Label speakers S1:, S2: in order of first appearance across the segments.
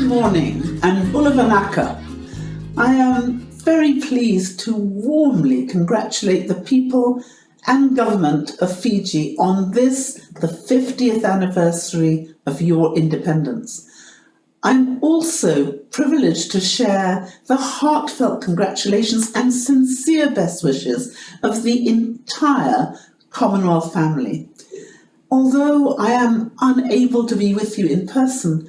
S1: morning and Bulavanaka. I am very pleased to warmly congratulate the people and government of Fiji on this, the 50th anniversary of your independence. I'm also privileged to share the heartfelt congratulations and sincere best wishes of the entire Commonwealth family. Although I am unable to be with you in person,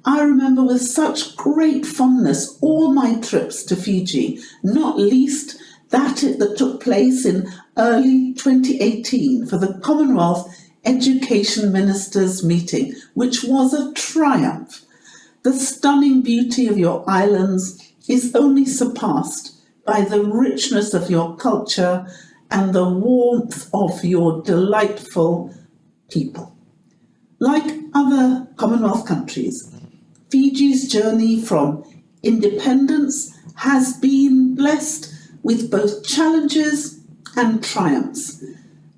S1: I remember with such great fondness all my trips to Fiji, not least that took place in early 2018 for the Commonwealth Education Ministers meeting, which was a triumph. The stunning beauty of your islands is only surpassed by the richness of your culture and the warmth of your delightful people. Like other Commonwealth countries, Fiji's journey from independence has been blessed with both challenges and triumphs.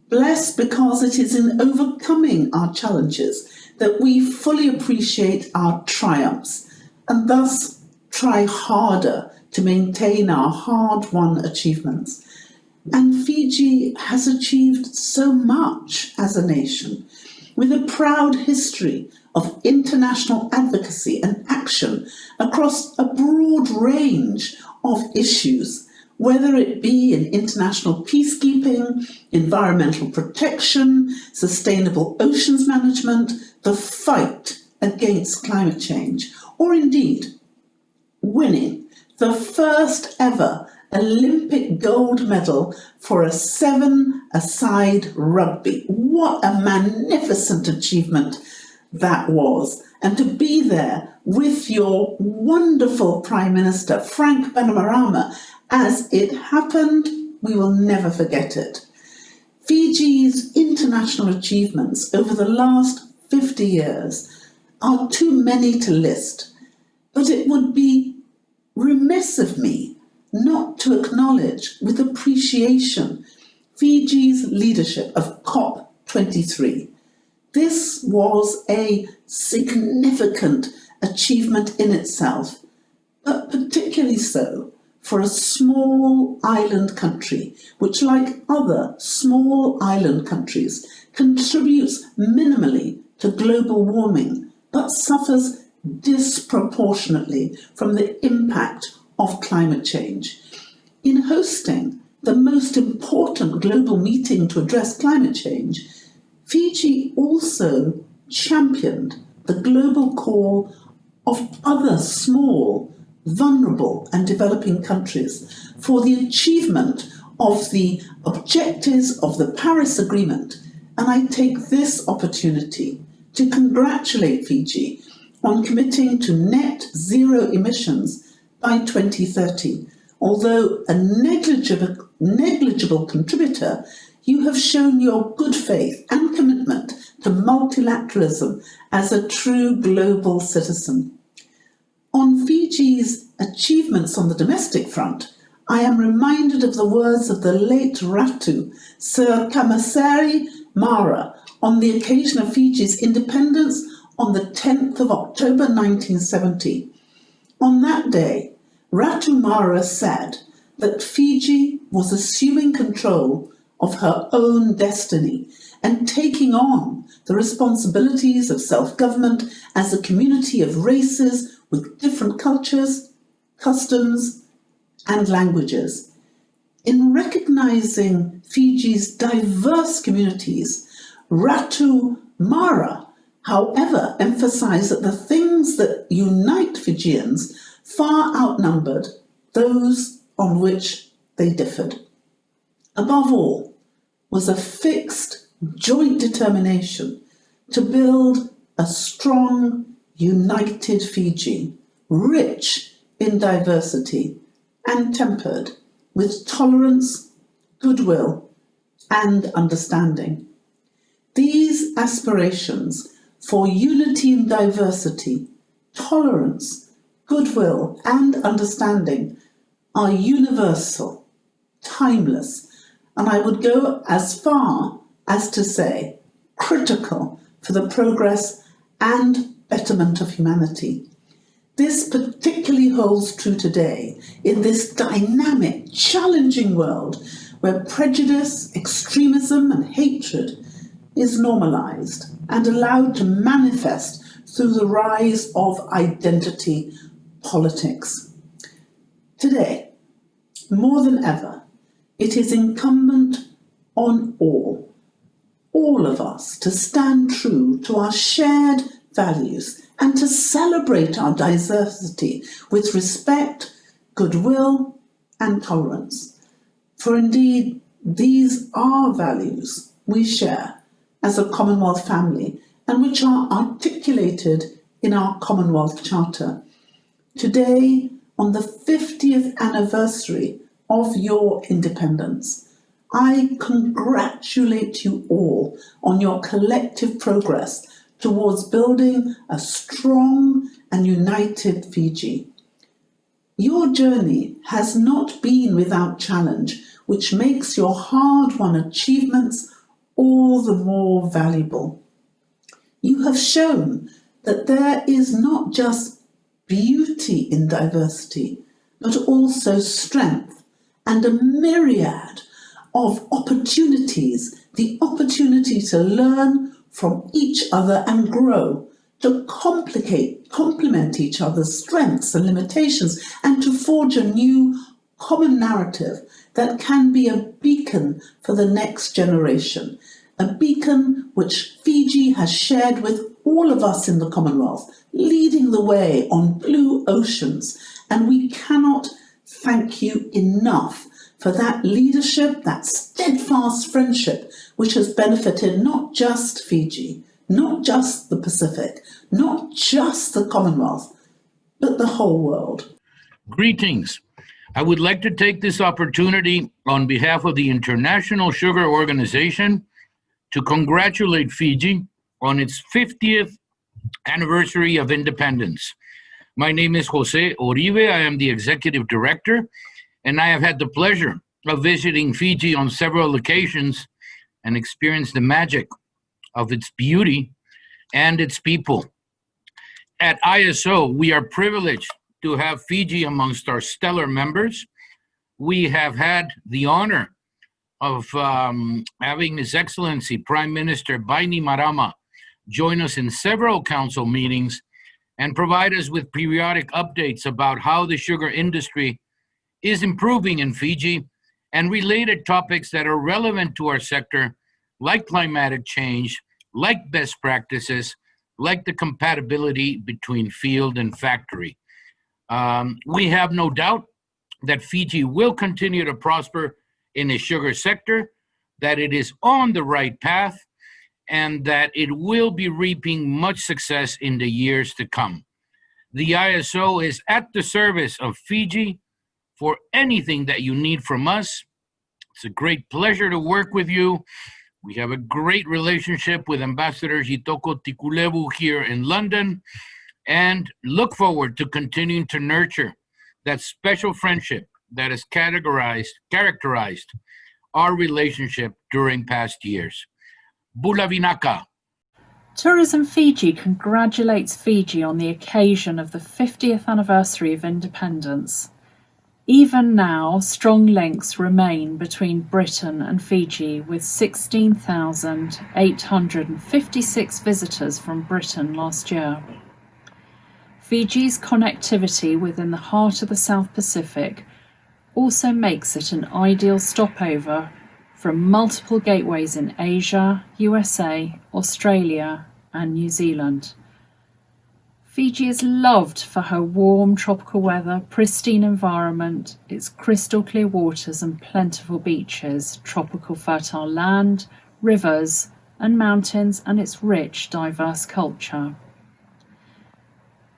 S1: Blessed because it is in overcoming our challenges that we fully appreciate our triumphs and thus try harder to maintain our hard-won achievements. And Fiji has achieved so much as a nation, with a proud history of international advocacy and action across a broad range of issues, whether it be in international peacekeeping, environmental protection, sustainable oceans management, the fight against climate change, or indeed winning the first ever Olympic gold medal for a 7-a-side rugby. What a magnificent achievement that was. And to be there with your wonderful Prime Minister, Frank Bainimarama, as it happened, we will never forget it. Fiji's international achievements over the last 50 years are too many to list, but it would be remiss of me not to acknowledge with appreciation Fiji's leadership of COP23. This was a significant achievement in itself, but particularly so for a small island country, which, like other small island countries, contributes minimally to global warming, but suffers disproportionately from the impact of climate change. In hosting the most important global meeting to address climate change, Fiji also championed the global call of other small, vulnerable and developing countries for the achievement of the objectives of the Paris Agreement. And I take this opportunity to congratulate Fiji on committing to net zero emissions by 2030. Although a negligible contributor, you have shown your good faith and commitment to multilateralism as a true global citizen. On Fiji's achievements on the domestic front, I am reminded of the words of the late Ratu, Sir Kamasari Mara, on the occasion of Fiji's independence on the 10th of October 1970. On that day, Ratu Mara said that Fiji was assuming control of her own destiny and taking on the responsibilities of self-government as a community of races with different cultures, customs, and languages. In recognizing Fiji's diverse communities, Ratu Mara, however, emphasized that the things that unite Fijians far outnumbered those on which they differed. Above all was a fixed, joint determination to build a strong, united Fiji, rich in diversity and tempered with tolerance, goodwill, and understanding. These aspirations for unity in diversity, tolerance, goodwill, and understanding are universal, timeless, and I would go as far as to say critical for the progress and betterment of humanity. This particularly holds true today in this dynamic, challenging world where prejudice, extremism, and hatred is normalized and allowed to manifest through the rise of identity politics. Today, more than ever, it is incumbent on all of us, to stand true to our shared values and to celebrate our diversity with respect, goodwill, and tolerance. For indeed, these are values we share as a Commonwealth family and which are articulated in our Commonwealth Charter. Today, on the 50th anniversary of your independence, I congratulate you all on your collective progress towards building a strong and united Fiji. Your journey has not been without challenge, which makes your hard-won achievements all the more valuable. You have shown that there is not just beauty in diversity, but also strength and a myriad of opportunities, the opportunity to learn from each other and grow, to complement each other's strengths and limitations, and to forge a new common narrative that can be a beacon for the next generation, a beacon which Fiji has shared with all of us in the Commonwealth, leading the way on blue oceans. And we cannot thank you enough for that leadership, that steadfast friendship, which has benefited not just Fiji, not just the Pacific, not just the Commonwealth, but the whole world.
S2: Greetings. I would like to take this opportunity on behalf of the International Sugar Organization to congratulate Fiji on its 50th anniversary of independence. My name is Jose Oribe. I am the Executive Director, and I have had the pleasure of visiting Fiji on several occasions and experienced the magic of its beauty and its people. At ISO, we are privileged to have Fiji amongst our stellar members. We have had the honor of having His Excellency Prime Minister Bainimarama join us in several council meetings and provide us with periodic updates about how the sugar industry is improving in Fiji and related topics that are relevant to our sector, like climatic change, like best practices, like the compatibility between field and factory. We have no doubt that Fiji will continue to prosper in the sugar sector, that it is on the right path, and that it will be reaping much success in the years to come. The ISO is at the service of Fiji for anything that you need from us. It's a great pleasure to work with you. We have a great relationship with Ambassador Jitoko Tikulevu here in London, and look forward to continuing to nurture that special friendship that has characterized our relationship during past years. Bula Vinaka.
S3: Tourism Fiji congratulates Fiji on the occasion of the 50th anniversary of independence. Even now, strong links remain between Britain and Fiji, with 16,856 visitors from Britain last year. Fiji's connectivity within the heart of the South Pacific also makes it an ideal stopover from multiple gateways in Asia, USA, Australia, and New Zealand. Fiji is loved for her warm tropical weather, pristine environment, its crystal clear waters and plentiful beaches, tropical fertile land, rivers and mountains, and its rich, diverse culture.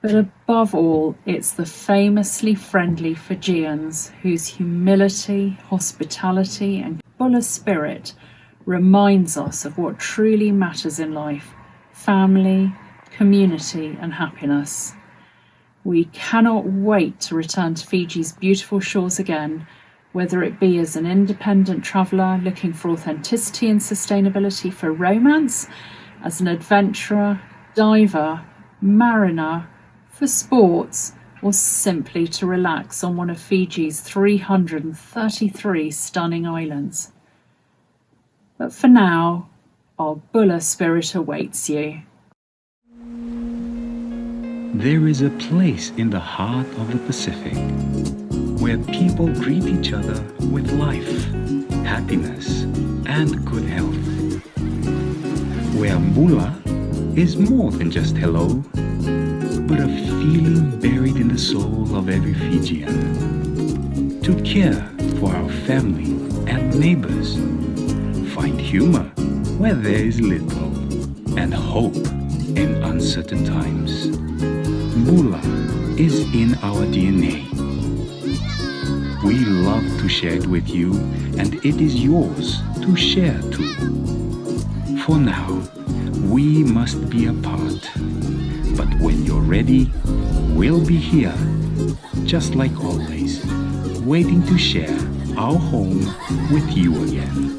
S3: But above all, it's the famously friendly Fijians whose humility, hospitality, and full spirit reminds us of what truly matters in life: family, community, and happiness. We cannot wait to return to Fiji's beautiful shores again, whether it be as an independent traveller looking for authenticity and sustainability for romance, as an adventurer, diver, mariner, for sports, or simply to relax on one of Fiji's 333 stunning islands. But for now, our Bula spirit awaits you.
S4: There is a place in the heart of the Pacific where people greet each other with life, happiness, and good health. Where Bula is more than just hello, but a feeling buried in the soul of every Fijian. To care for our family and neighbors, find humor where there is little, and hope in uncertain times. Bula is in our DNA. We love to share it with you, and it is yours to share too. For now, we must be apart. But when you're ready, we'll be here, just like always, waiting to share our home with you again.